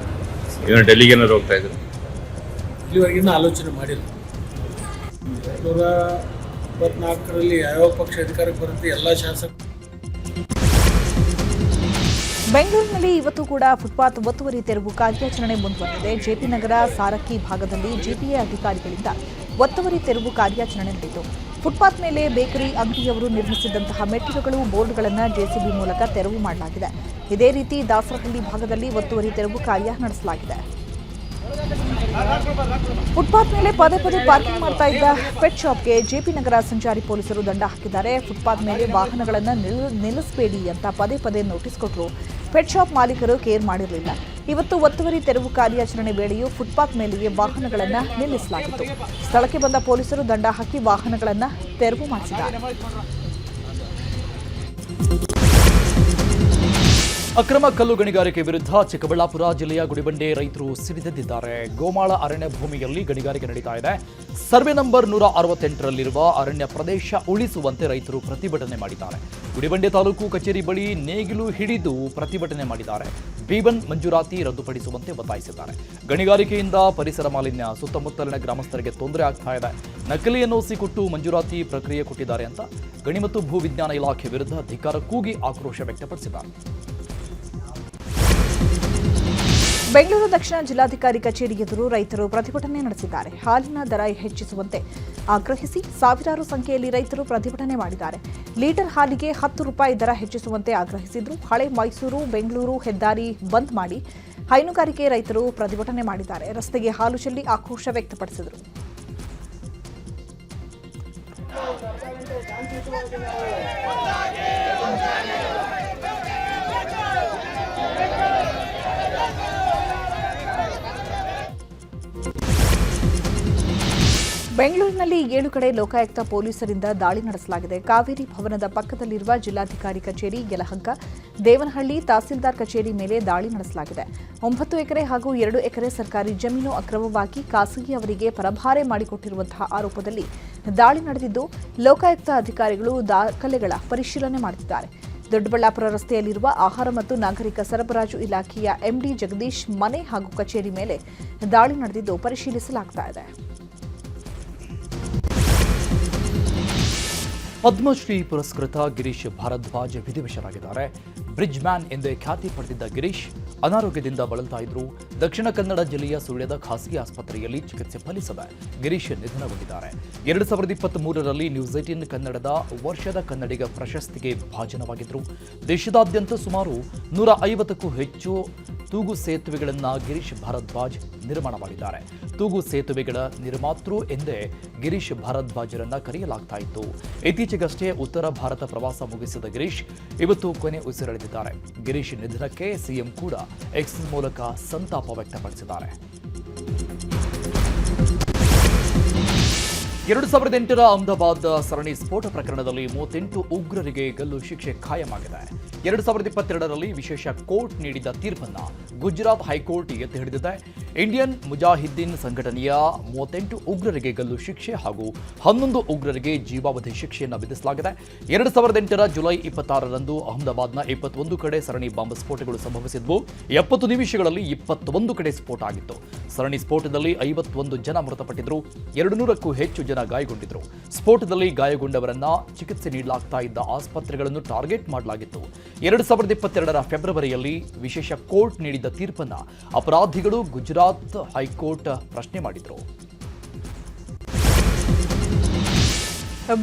Speaker 8: ಏನೋ ಡೆಲ್ಲಿಗೆ ಏನಾದ್ರು ಹೋಗ್ತಾ ಇದ್ರು?
Speaker 3: ಇಲ್ಲಿವರೆಗಿನ ಆಲೋಚನೆ ಮಾಡಿಲ್ಲ. 2024ರಲ್ಲಿ ಯಾವ ಪಕ್ಷ ಅಧಿಕಾರಕ್ಕೆ ಬರುತ್ತೆ ಎಲ್ಲ ಶಾಸಕರು.
Speaker 1: ಬೆಂಗಳೂರಿನಲ್ಲಿ ಇವತ್ತು ಕೂಡ ಫುಟ್ಪಾತ್ ಒತ್ತುವರಿ ತೆರವು ಕಾರ್ಯಾಚರಣೆ ಮುಂದುವರೆದಿದೆ. ಜೆಪಿ ನಗರ ಸಾರಕ್ಕಿ ಭಾಗದಲ್ಲಿ ಜಿಟಿಎ ಅಧಿಕಾರಿಗಳಿಂದ ಒತ್ತುವರಿ ತೆರವು ಕಾರ್ಯಾಚರಣೆ ನಡೆಯಿತು. ಫುಟ್ಪಾತ್ ಮೇಲೆ ಬೇಕರಿ ಅಂಗಡಿಯವರು ನಿರ್ಮಿಸಿದ್ದಂತಹ ಮೆಟ್ಟಿಲುಗಳು ಬೋರ್ಡ್ಗಳನ್ನು ಜೆಸಿಬಿ ಮೂಲಕ ತೆರವು ಮಾಡಲಾಗಿದೆ. ಇದೇ ರೀತಿ ದಾಸರಹಳ್ಳಿ ಭಾಗದಲ್ಲಿ ಒತ್ತುವರಿ ತೆರವು ಕಾರ್ಯ ನಡೆಸಲಾಗಿದೆ. ಫುಟ್ಪಾತ್ ಮೇಲೆ ಪದೇ ಪಾರ್ಕಿಂಗ್ ಮಾಡ್ತಾ ಇದ್ದ ಪೆಟ್ ಶಾಪ್ಗೆ ಜೆಪಿ ನಗರ ಸಂಚಾರಿ ಪೊಲೀಸರು ದಂಡ ಹಾಕಿದ್ದಾರೆ. ಫುಟ್ಪಾತ್ ಮೇಲೆ ವಾಹನಗಳನ್ನು ನಿಲ್ಲಿಸಬೇಡಿ ಅಂತ ಪದೇ ನೋಟಿಸ್ ಕೊಟ್ಟರು. ಪೆಟ್ ಶಾಪ್ ಮಾಲೀಕರು ಕೇರ್ ಮಾಡಿರಲಿಲ್ಲ. ಇವತ್ತು ಒತ್ತುವರಿ ತೆರವು ಕಾರ್ಯಾಚರಣೆ ವೇಳೆಯೂ ಫುಟ್ಪಾತ್ ಮೇಲೆಯೇ ವಾಹನಗಳನ್ನು ನಿಲ್ಲಿಸಲಾಗಿತ್ತು. ಸ್ಥಳಕ್ಕೆ ಬಂದ ಪೊಲೀಸರು ದಂಡ ಹಾಕಿ ವಾಹನಗಳನ್ನು ತೆರವು ಮಾಡಿಸಿದ್ದಾರೆ.
Speaker 2: ಅಕ್ರಮ ಕಲ್ಲು ಗಣಿಗಾರಿಕೆ ವಿರುದ್ಧ ಚಿಕ್ಕಬಳ್ಳಾಪುರ ಜಿಲ್ಲೆಯ ಗುಡಿಬಂಡೆ ರೈತರು ಸಿಡಿದೆದ್ದಿದ್ದಾರೆ. ಗೋಮಾಳ ಅರಣ್ಯ ಭೂಮಿಯಲ್ಲಿ ಗಣಿಗಾರಿಕೆ ನಡೀತಾ ಇದೆ. ಸರ್ವೆ ನಂಬರ್ 168ರಲ್ಲಿರುವ ಅರಣ್ಯ ಪ್ರದೇಶ ಉಳಿಸುವಂತೆ ರೈತರು ಪ್ರತಿಭಟನೆ ಮಾಡಿದ್ದಾರೆ. ಗುಡಿಬಂಡೆ ತಾಲೂಕು ಕಚೇರಿ ಬಳಿ ನೇಗಿಲು ಹಿಡಿದು ಪ್ರತಿಭಟನೆ ಮಾಡಿದ್ದಾರೆ. B1 ಮಂಜೂರಾತಿ ರದ್ದುಪಡಿಸುವಂತೆ ಒತ್ತಾಯಿಸಿದ್ದಾರೆ. ಗಣಿಗಾರಿಕೆಯಿಂದ ಪರಿಸರ ಮಾಲಿನ್ಯ, ಸುತ್ತಮುತ್ತಲಿನ ಗ್ರಾಮಸ್ಥರಿಗೆ ತೊಂದರೆ ಆಗ್ತಾ ಇದೆ. ನಕಲಿ ಎನ್ಒಸಿ ಕೊಟ್ಟು ಮಂಜೂರಾತಿ ಪ್ರಕ್ರಿಯೆ ಕೊಟ್ಟಿದ್ದಾರೆ ಅಂತ ಗಣಿ ಮತ್ತು ಭೂ ವಿಜ್ಞಾನ ಇಲಾಖೆ ವಿರುದ್ಧ ಧಿಕ್ಕಾರ ಕೂಗಿ ಆಕ್ರೋಶ ವ್ಯಕ್ತಪಡಿಸಿದ್ದಾರೆ.
Speaker 1: ಬೆಂಗಳೂರು ದಕ್ಷಿಣ ಜಿಲ್ಲಾಧಿಕಾರಿ ಕಚೇರಿ ಎದುರು ರೈತರು ಪ್ರತಿಭಟನೆ ನಡೆಸಿದ್ದಾರೆ. ಹಾಲಿನ ದರ ಹೆಚ್ಚಿಸುವಂತೆ ಆಗ್ರಹಿಸಿ ಸಾವಿರಾರು ಸಂಖ್ಯೆಯಲ್ಲಿ ರೈತರು ಪ್ರತಿಭಟನೆ ಮಾಡಿದ್ದಾರೆ. ಲೀಟರ್ ಹಾಲಿಗೆ 10 ರೂಪಾಯಿ ದರ ಹೆಚ್ಚಿಸುವಂತೆ ಆಗ್ರಹಿಸಿದ್ರು. ಹಳೆ ಮೈಸೂರು ಬೆಂಗಳೂರು ಹೆದ್ದಾರಿ ಬಂದ್ ಮಾಡಿ ಹೈನುಗಾರಿಕೆ ರೈತರು ಪ್ರತಿಭಟನೆ ಮಾಡಿದ್ದಾರೆ. ರಸ್ತೆಗೆ ಹಾಲು ಚೆಲ್ಲಿ ಆಕ್ರೋಶ ವ್ಯಕ್ತಪಡಿಸಿದರು. ಬೆಂಗಳೂರಿನಲ್ಲಿ 7 ಕಡೆ ಲೋಕಾಯುಕ್ತ ಪೊಲೀಸರಿಂದ ದಾಳಿ ನಡೆಸಲಾಗಿದೆ. ಕಾವೇರಿ ಭವನದ ಪಕ್ಕದಲ್ಲಿರುವ ಜಿಲ್ಲಾಧಿಕಾರಿ ಕಚೇರಿ, ಯಲಹಂಕ, ದೇವನಹಳ್ಳಿ ತಹಸೀಲ್ದಾರ್ ಕಚೇರಿ ಮೇಲೆ ದಾಳಿ ನಡೆಸಲಾಗಿದೆ. 9 ಎಕರೆ ಹಾಗೂ 2 ಎಕರೆ ಸರ್ಕಾರಿ ಜಮೀನು ಅಕ್ರಮವಾಗಿ ಖಾಸಗಿ ಅವರಿಗೆ ಪರಭಾರೆ ಮಾಡಿಕೊಟ್ಟಿರುವಂತಹ ಆರೋಪದಲ್ಲಿ ದಾಳಿ ನಡೆದಿದ್ದು, ಲೋಕಾಯುಕ್ತ ಅಧಿಕಾರಿಗಳು ದಾಖಲೆಗಳ ಪರಿಶೀಲನೆ ಮಾಡುತ್ತಿದ್ದಾರೆ. ದೊಡ್ಡಬಳ್ಳಾಪುರ ರಸ್ತೆಯಲ್ಲಿರುವ ಆಹಾರ ಮತ್ತು ನಾಗರಿಕ ಸರಬರಾಜು ಇಲಾಖೆಯ ಎಂಡಿ ಜಗದೀಶ್ ಮನೆ ಹಾಗೂ ಕಚೇರಿ ಮೇಲೆ ದಾಳಿ ನಡೆದಿದ್ದು ಪರಿಶೀಲಿಸಲಾಗುತ್ತಾ ಇದೆ.
Speaker 2: ಪದ್ಮಶ್ರೀ ಪುರಸ್ಕೃತ ಗಿರೀಶ್ ಭಾರದ್ವಾಜ್ ವಿಧಿವಶರಾಗಿದ್ದಾರೆ. ಬ್ರಿಡ್ಜ್ ಮ್ಯಾನ್ ಎಂದೇ ಖ್ಯಾತಿ ಪಡೆದಿದ್ದ ಗಿರೀಶ್ ಅನಾರೋಗ್ಯದಿಂದ ಬಳಲ್ತಾ ಇದ್ರು. ದಕ್ಷಿಣ ಕನ್ನಡ ಜಿಲ್ಲೆಯ ಸುಳ್ಯದ ಖಾಸಗಿ ಆಸ್ಪತ್ರೆಯಲ್ಲಿ ಚಿಕಿತ್ಸೆ ಫಲಿಸದೆ ಗಿರೀಶ್ ನಿಧನಗೊಂಡಿದ್ದಾರೆ. 2023ರಲ್ಲಿ ನ್ಯೂಸ್ 18 ಕನ್ನಡದ ವರ್ಷದ ಕನ್ನಡಿಗ ಪ್ರಶಸ್ತಿಗೆ ಭಾಜನವಾಗಿದ್ದರು. ದೇಶದಾದ್ಯಂತ ಸುಮಾರು 150ಕ್ಕೂ ಹೆಚ್ಚು ತೂಗು ಸೇತುವೆಗಳನ್ನು ಗಿರೀಶ್ ಭಾರದ್ವಾಜ್ ನಿರ್ಮಾಣ ಮಾಡಿದ್ದಾರೆ. ತೂಗು ಸೇತುವೆಗಳ ನಿರ್ಮಾತೃ ಎಂದೇ ಗಿರೀಶ್ ಭಾರದ್ವಾಜರನ್ನ ಕರೆಯಲಾಗ್ತಾ ಇತ್ತು. ಇತ್ತೀಚೆಗಷ್ಟೇ ಉತ್ತರ ಭಾರತ ಪ್ರವಾಸ ಮುಗಿಸಿದ ಗಿರೀಶ್ ಇವತ್ತು ಕೊನೆ ಉಸಿರೆಳೆದಿದ್ದಾರೆ. ಗಿರೀಶ್ ನಿಧನಕ್ಕೆ ಸಿಎಂ ಕೂಡ ಎಕ್ಸ್ ಮೂಲಕ ಸಂತಾಪ ವ್ಯಕ್ತಪಡಿಸಿದ್ದಾರೆ. 2008ರ ಅಹಮದಾಬಾದ್ ಸರಣಿ ಸ್ಫೋಟ ಪ್ರಕರಣದಲ್ಲಿ 38 ಉಗ್ರರಿಗೆ ಗಲ್ಲು ಶಿಕ್ಷೆ ಖಾಯಮಾಗಿದೆ. 2022ರಲ್ಲಿ ವಿಶೇಷ ಕೋರ್ಟ್ ನೀಡಿದ ತೀರ್ಪನ್ನು ಗುಜರಾತ್ ಹೈಕೋರ್ಟ್ ಎತ್ತಿ ಹಿಡಿದಿದೆ. ಇಂಡಿಯನ್ ಮುಜಾಹಿದ್ದೀನ್ ಸಂಘಟನೆಯ 38 ಉಗ್ರರಿಗೆ ಗಲ್ಲು ಶಿಕ್ಷೆ ಹಾಗೂ 11 ಉಗ್ರರಿಗೆ ಜೀವಾವಧಿ ಶಿಕ್ಷೆಯನ್ನು ವಿಧಿಸಲಾಗಿದೆ. 2008ರ ಜುಲೈ 26ರಂದು ಅಹಮದಾಬಾದ್ನ 21 ಕಡೆ ಸರಣಿ ಬಾಂಬ್ ಸ್ಫೋಟಗಳು ಸಂಭವಿಸಿದ್ವು. 70 ನಿಮಿಷಗಳಲ್ಲಿ 21 ಕಡೆ ಸ್ಫೋಟ ಆಗಿತ್ತು. ಸರಣಿ ಸ್ಫೋಟದಲ್ಲಿ 51 ಜನ ಮೃತಪಟ್ಟಿದ್ರು. 200ಕ್ಕೂ ಹೆಚ್ಚು ಜನ ಗಾಯಗೊಂಡಿದ್ರು. ಸ್ಫೋಟದಲ್ಲಿ ಗಾಯಗೊಂಡವರನ್ನ ಚಿಕಿತ್ಸೆ ನೀಡಲಾಗ್ತಾ ಇದ್ದ ಆಸ್ಪತ್ರೆಗಳನ್ನು ಟಾರ್ಗೆಟ್ ಮಾಡಲಾಗಿತ್ತು. 2022ರ ಫೆಬ್ರವರಿಯಲ್ಲಿ ವಿಶೇಷ ಕೋರ್ಟ್ ನೀಡಿದ್ದ ತೀರ್ಪನ್ನ ಅಪರಾಧಿಗಳು ಗುಜರಾತ್ ಹೈಕೋರ್ಟ್ ಪ್ರಶ್ನೆ ಮಾಡಿದ್ರು.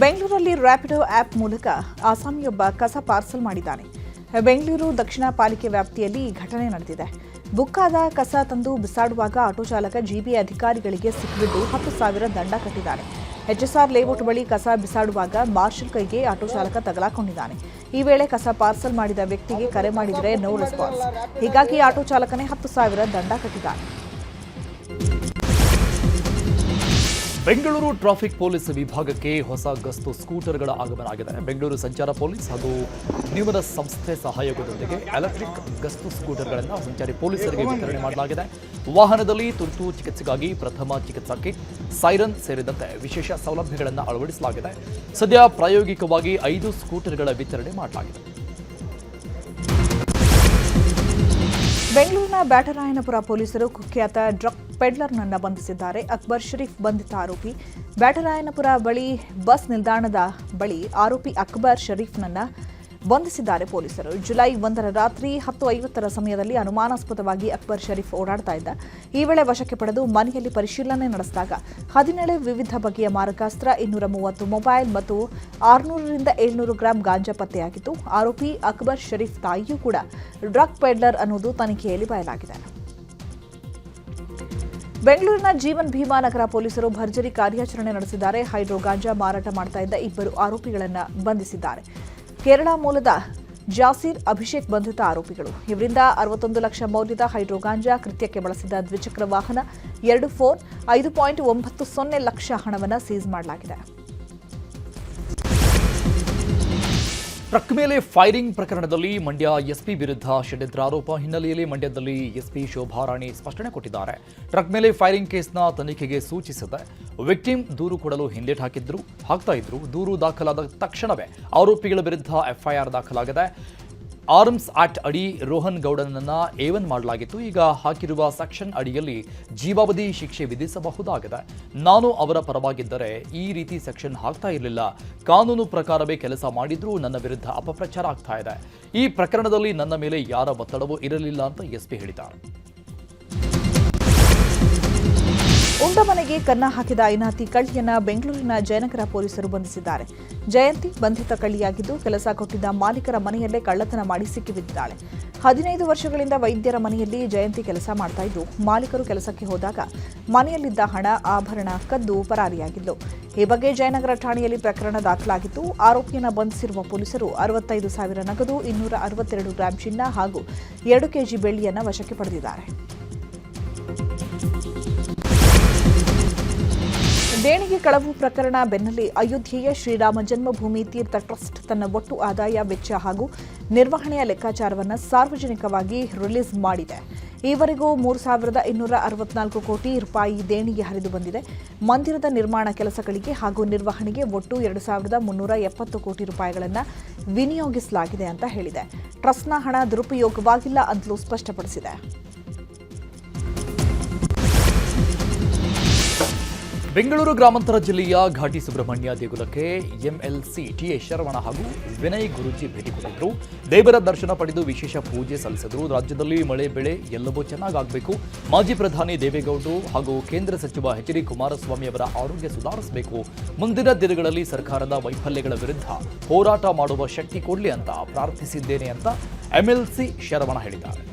Speaker 1: ಬೆಂಗಳೂರಲ್ಲಿ ರ್ಯಾಪಿಡೋ ಆಪ್ ಮೂಲಕ ಆಸಾಮಿಯೊಬ್ಬ ಕಸ ಪಾರ್ಸಲ್ ಮಾಡಿದ್ದಾನೆ. ಬೆಂಗಳೂರು ದಕ್ಷಿಣ ಪಾಲಿಕೆ ವ್ಯಾಪ್ತಿಯಲ್ಲಿ ಈ ಘಟನೆ ನಡೆದಿದೆ. ಬುಕ್ ಆದ ಕಸ ತಂದು ಬಿಸಾಡುವಾಗ ಆಟೋ ಚಾಲಕ ಜಿಬಿ ಅಧಿಕಾರಿಗಳಿಗೆ ಸಿಕ್ಕಿಬಿದ್ದು 10,000 ದಂಡ ಕಟ್ಟಿದ್ದಾನೆ. HSR ಲೇಔಟ್ ಬಳಿ ಕಸ ಬಿಸಾಡುವಾಗ ಮಾರ್ಷಲ್ ಕೈಗೆ ಆಟೋ ಚಾಲಕ ತಗಲಾಕೊಂಡಿದ್ದಾನೆ. ಈ ವೇಳೆ ಕಸ ಪಾರ್ಸಲ್ ಮಾಡಿದ ವ್ಯಕ್ತಿಗೆ ಕರೆ ಮಾಡಿದರೆ ನೋ ರೆಸ್ಪಾನ್ಸ್. ಹೀಗಾಗಿ ಆಟೋ ಚಾಲಕನೇ 10,000 ದಂಡ ಕಟ್ಟಿದ್ದಾನೆ.
Speaker 2: ಬೆಂಗಳೂರು ಟ್ರಾಫಿಕ್ ಪೊಲೀಸ್ ವಿಭಾಗಕ್ಕೆ ಹೊಸ ಗಸ್ತು ಸ್ಕೂಟರ್ಗಳ ಆಗಮನ ಆಗಿದೆ. ಬೆಂಗಳೂರು ಸಂಚಾರ ಪೊಲೀಸ್ ಹಾಗೂ ನಿಗಮದ ಸಂಸ್ಥೆ ಸಹಯೋಗದೊಂದಿಗೆ ಎಲೆಕ್ಟ್ರಿಕ್ ಗಸ್ತು ಸ್ಕೂಟರ್ಗಳನ್ನು ಸಂಚಾರಿ ಪೊಲೀಸರಿಗೆ ವಿತರಣೆ ಮಾಡಲಾಗಿದೆ. ವಾಹನದಲ್ಲಿ ತುರ್ತು ಚಿಕಿತ್ಸೆಗಾಗಿ ಪ್ರಥಮ ಚಿಕಿತ್ಸಾ ಕಿಟ್, ಸೈರನ್ ಸೇರಿದಂತೆ ವಿಶೇಷ ಸೌಲಭ್ಯಗಳನ್ನು ಅಳವಡಿಸಲಾಗಿದೆ. ಸದ್ಯ ಪ್ರಾಯೋಗಿಕವಾಗಿ 5 ಸ್ಕೂಟರ್ಗಳ ವಿತರಣೆ ಮಾಡಲಾಗಿದೆ.
Speaker 1: ಬೆಂಗಳೂರಿನ ಬ್ಯಾಟರಾಯನಪುರ ಪೊಲೀಸರು ಕುಖ್ಯಾತ ಡ್ರಗ್ ಪೆಡ್ಲರ್ನನ್ನ ಬಂಧಿಸಿದ್ದಾರೆ. ಅಕ್ಬರ್ ಶರೀಫ್ ಬಂಧಿತ ಆರೋಪಿ. ಬ್ಯಾಟರಾಯನಪುರ ಬಳಿ ಬಸ್ ನಿಲ್ದಾಣದ ಬಳಿ ಆರೋಪಿ ಅಕ್ಬರ್ ಶರೀಫ್ನನ್ನ ಬಂಧಿಸಿದ್ದಾರೆ ಪೊಲೀಸರು. ಜುಲೈ 1ರ ರಾತ್ರಿ 10:50 ಸಮಯದಲ್ಲಿ ಅನುಮಾನಾಸ್ಪದವಾಗಿ ಅಕ್ಬರ್ ಶರೀಫ್ ಓಡಾಡ್ತಾ ಇದ್ದ. ಈ ವೇಳೆ ವಶಕ್ಕೆ ಪಡೆದು ಮನೆಯಲ್ಲಿ ಪರಿಶೀಲನೆ ನಡೆಸಿದಾಗ 17 ವಿವಿಧ ಬಗೆಯ ಮಾರಕಾಸ್ತ್ರ, 230 ಮೊಬೈಲ್ ಮತ್ತು 600ರಿಂದ 700 ಗ್ರಾಂ ಗಾಂಜಾ ಪತ್ತೆಯಾಗಿತ್ತು. ಆರೋಪಿ ಅಕ್ಬರ್ ಶರೀಫ್ ತಾಯಿಯೂ ಕೂಡ ಡ್ರಗ್ ಪೆಡ್ಲರ್ ಅನ್ನೋದು ತನಿಖೆಯಲ್ಲಿ ಬಯಲಾಗಿದೆ. ಬೆಂಗಳೂರಿನ ಜೀವನ್ ಭೀಮಾ ನಗರ ಪೊಲೀಸರು ಭರ್ಜರಿ ಕಾರ್ಯಾಚರಣೆ ನಡೆಸಿದ್ದಾರೆ. ಹೈಡ್ರೋ ಗಾಂಜಾ ಮಾರಾಟ ಮಾಡ್ತಾ ಇದ್ದ 2 ಆರೋಪಿಗಳನ್ನು ಬಂಧಿಸಿದ್ದಾರೆ. ಕೇರಳ ಮೂಲದ ಜಾಸೀರ್, ಅಭಿಷೇಕ್ ಬಂಧಿತ ಆರೋಪಿಗಳು. ಇವರಿಂದ 61 ಲಕ್ಷ ಮೌಲ್ಯದ ಹೈಡ್ರೋ ಗಾಂಜಾ, ಕೃತ್ಯಕ್ಕೆ ಬಳಸಿದ ದ್ವಿಚಕ್ರ ವಾಹನ, 2 ಫೋನ್, 5.90 ಲಕ್ಷ ಹಣವನ್ನು ಸೀಸ್ ಮಾಡಲಾಗಿದೆ.
Speaker 2: ಟ್ರಕ್ ಮೇಲೆ ಫೈರಿಂಗ್ ಪ್ರಕರಣದಲ್ಲಿ ಮಂಡ್ಯ ಎಸ್ಪಿ ವಿರುದ್ಧ ಷಡ್ಯಂತ್ರ ಆರೋಪ ಹಿನ್ನೆಲೆಯಲ್ಲಿ ಮಂಡ್ಯದಲ್ಲಿ ಎಸ್ಪಿ ಶೋಭಾರಾಣಿ ಸ್ಪಷ್ಟನೆ ಕೊಟ್ಟಿದ್ದಾರೆ. ಟ್ರಕ್ ಮೇಲೆ ಫೈರಿಂಗ್ ಕೇಸ್ನ ತನಿಖೆಗೆ ಸೂಚಿಸಿದೆ. ವಿಕ್ಟಿಮ್ ದೂರು ಕೊಡಲು ಹಿಂದೇಟು ಹಾಕ್ತಾ ಇದ್ರು. ದೂರು ದಾಖಲಾದ ತಕ್ಷಣವೇ ಆರೋಪಿಗಳ ವಿರುದ್ಧ ಎಫ್ಐಆರ್ ದಾಖಲಾಗಿದೆ. ಆರ್ಮ್ಸ್ ಆಕ್ಟ್ ಅಡಿ ರೋಹನ್ ಗೌಡನನ್ನ A1 ಮಾಡಲಾಗಿತ್ತು. ಈಗ ಹಾಕಿರುವ ಸೆಕ್ಷನ್ ಅಡಿಯಲ್ಲಿ ಜೀವಾವಧಿ ಶಿಕ್ಷೆ ವಿಧಿಸಬಹುದಾಗಿದೆ. ನಾನು ಅವರ ಪರವಾಗಿದ್ದರೆ ಈ ರೀತಿ ಸೆಕ್ಷನ್ ಹಾಕ್ತಾ ಇರಲಿಲ್ಲ. ಕಾನೂನು ಪ್ರಕಾರವೇ ಕೆಲಸ ಮಾಡಿದ್ರೂ ನನ್ನ ವಿರುದ್ಧ ಅಪಪ್ರಚಾರ ಆಗ್ತಾ ಇದೆ. ಈ ಪ್ರಕರಣದಲ್ಲಿ ನನ್ನ ಮೇಲೆ ಯಾರ ಒತ್ತಡವೂ ಇರಲಿಲ್ಲ ಅಂತ ಎಸ್ಪಿ ಹೇಳಿದ್ದಾರೆ.
Speaker 1: ಉಂಡ ಮನೆಗೆ ಕನ್ನ ಹಾಕಿದ ಐನಾತಿ ಕಳ್ಳಿಯನ್ನ ಬೆಂಗಳೂರಿನ ಜಯನಗರ ಪೊಲೀಸರು ಬಂಧಿಸಿದ್ದಾರೆ. ಜಯಂತಿ ಬಂಧಿತ ಕಳ್ಳಿಯಾಗಿದ್ದು, ಕೆಲಸ ಕೊಟ್ಟಿದ್ದ ಮಾಲೀಕರ ಮನೆಯಲ್ಲೇ ಕಳ್ಳತನ ಮಾಡಿ ಸಿಕ್ಕಿಬಿದ್ದಿದ್ದಾಳೆ. 15 ವರ್ಷಗಳಿಂದ ವೈದ್ಯರ ಮನೆಯಲ್ಲಿ ಜಯಂತಿ ಕೆಲಸ ಮಾಡ್ತಾ ಇದ್ದು, ಮಾಲೀಕರು ಕೆಲಸಕ್ಕೆ ಹೋದಾಗ ಮನೆಯಲ್ಲಿದ್ದ ಹಣ, ಆಭರಣ ಕದ್ದು ಪರಾರಿಯಾಗಿದ್ಲು. ಈ ಬಗ್ಗೆ ಜಯನಗರ ಠಾಣೆಯಲ್ಲಿ ಪ್ರಕರಣ ದಾಖಲಾಗಿತ್ತು. ಆರೋಪಿಯನ್ನು ಬಂಧಿಸಿರುವ ಪೊಲೀಸರು 65,000 ನಗದು, 262 ಗ್ರಾಂ ಚಿನ್ನ ಹಾಗೂ 2 ಕೆಜಿ ಬೆಳ್ಳಿಯನ್ನು ವಶಕ್ಕೆ ಪಡೆದಿದ್ದಾರೆ. ದೇಣಿಗೆ ಕಳವು ಪ್ರಕರಣ ಬೆನ್ನಲ್ಲೇ ಅಯೋಧ್ಯೆಯ ಶ್ರೀರಾಮ ಜನ್ಮಭೂಮಿ ತೀರ್ಥ ಟ್ರಸ್ಟ್ ತನ್ನ ಒಟ್ಟು ಆದಾಯ, ವೆಚ್ಚ ಹಾಗೂ ನಿರ್ವಹಣೆಯ ಲೆಕ್ಕಾಚಾರವನ್ನು ಸಾರ್ವಜನಿಕವಾಗಿ ರಿಲೀಸ್ ಮಾಡಿದೆ. ಈವರೆಗೂ 3,264 ಕೋಟಿ ರೂಪಾಯಿ ದೇಣಿಗೆ ಹರಿದು ಬಂದಿದೆ. ಮಂದಿರದ ನಿರ್ಮಾಣ ಕೆಲಸಗಳಿಗೆ ಹಾಗೂ ನಿರ್ವಹಣೆಗೆ ಒಟ್ಟು 2,370 ಕೋಟಿ ರೂಪಾಯಿಗಳನ್ನು ವಿನಿಯೋಗಿಸಲಾಗಿದೆ ಅಂತ ಹೇಳಿದೆ. ಟ್ರಸ್ಟ್ನ ಹಣ ದುರುಪಯೋಗವಾಗಿಲ್ಲ ಅಂತಲೂ ಸ್ಪಷ್ಟಪಡಿಸಿದೆ.
Speaker 2: ಬೆಂಗಳೂರು ಗ್ರಾಮಾಂತರ ಜಿಲ್ಲೆಯ ಘಾಟಿ ಸುಬ್ರಹ್ಮಣ್ಯ ದೇಗುಲಕ್ಕೆ ಎಂಎಲ್ಸಿ ಟಿಎ ಶರವಣ ಹಾಗೂ ವಿನಯ್ ಗುರೂಜಿ ಭೇಟಿ ಕೊಟ್ಟಿದ್ದರು. ದೇವರ ದರ್ಶನ ಪಡೆದು ವಿಶೇಷ ಪೂಜೆ ಸಲ್ಲಿಸಿದರು. ರಾಜ್ಯದಲ್ಲಿ ಮಳೆ ಬೆಳೆ ಎಲ್ಲವೂ ಚೆನ್ನಾಗಬೇಕು. ಮಾಜಿ ಪ್ರಧಾನಿ ದೇವೇಗೌಡರು ಹಾಗೂ ಕೇಂದ್ರ ಸಚಿವ ಎಚ್.ಡಿ. ಕುಮಾರಸ್ವಾಮಿ ಅವರ ಆರೋಗ್ಯ ಸುಧಾರಿಸಬೇಕು. ಮುಂದಿನ ದಿನಗಳಲ್ಲಿ ಸರ್ಕಾರದ ವೈಫಲ್ಯಗಳ ವಿರುದ್ಧ ಹೋರಾಟ ಮಾಡುವ ಶಕ್ತಿ ಕೊಡಲಿ ಅಂತ ಪ್ರಾರ್ಥಿಸಿದ್ದೇನೆ ಅಂತ ಎಂಎಲ್ಸಿ ಶರವಣ ಹೇಳಿದ್ದಾರೆ.